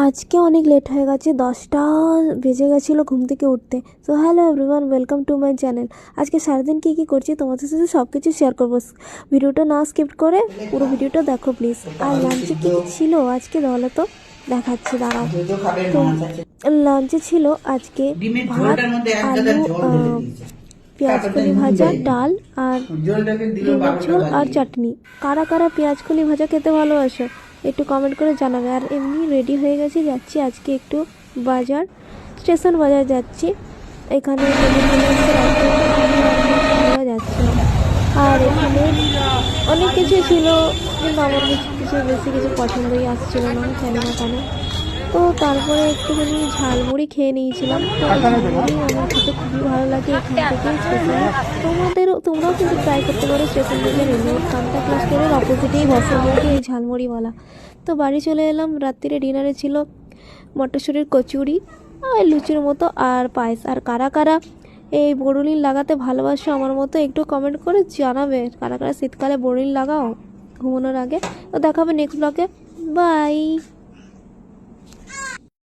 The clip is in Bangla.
আজকে অনেক লেট হয়ে গেছে, 10টা বেজে গেছিলো ঘুম থেকে উঠতে। So hello everyone, welcome to my channel. আজকে সারাদিন কী কী করছি তোমাদের সাথে সব কিছু শেয়ার করবো। ভিডিওটা না স্কিপ করে পুরো ভিডিওটা দেখো প্লিজ। আর লাঞ্চে কী কী ছিল আজকে বলো তো, দেখাচ্ছি দাঁড়াও। তো লাঞ্চে ছিল আজকে ভাত, আলু, পেঁয়াজকলি ভাজা, ডাল আর ডিমের ঝোল আর চাটনি। কারা কারা পেঁয়াজকলি ভাজা খেতে ভালোবাসো একটু কমেন্ট করে জানাবে। আর এমনি রেডি হয়ে গেছি, যাচ্ছি আজকে একটু বাজার, স্টেশন বাজার যাচ্ছি। এখানে যাচ্ছিলাম। আর এখানে অনেক কিছু ছিল, কিন্তু আমার কিছু বেশি কিছু পছন্দই আসছিল না, জানি না কেন। তো তারপরে একটুখানি ঝালমুড়ি খেয়ে নিয়েছিলাম। তো ঝালমুড়ি আমার খেতে খুবই ভালো লাগে। এখান থেকে স্টেশনে তোমরাও কিন্তু ট্রাই করতে পারো। স্টেশন থেকে রেলওয়ে কান্তা ক্লাস করে অপোজিটেই বসে মুখে এই ঝালমুড়িওয়ালা। তো বাড়ি চলে এলাম। রাত্রিরে ডিনারে ছিল মটরশুঁটির কচুরি আর লুচির মতো আর পায়েস। আর কারা কারা এই বড়ুলিন লাগাতে ভালোবাসো আমার মতো একটু কমেন্ট করে জানাবে। কারা কারা শীতকালে বড়ুলিন লাগাও ঘুমানোর আগে। তো দেখাবে নেক্সট ব্লগে। বাই।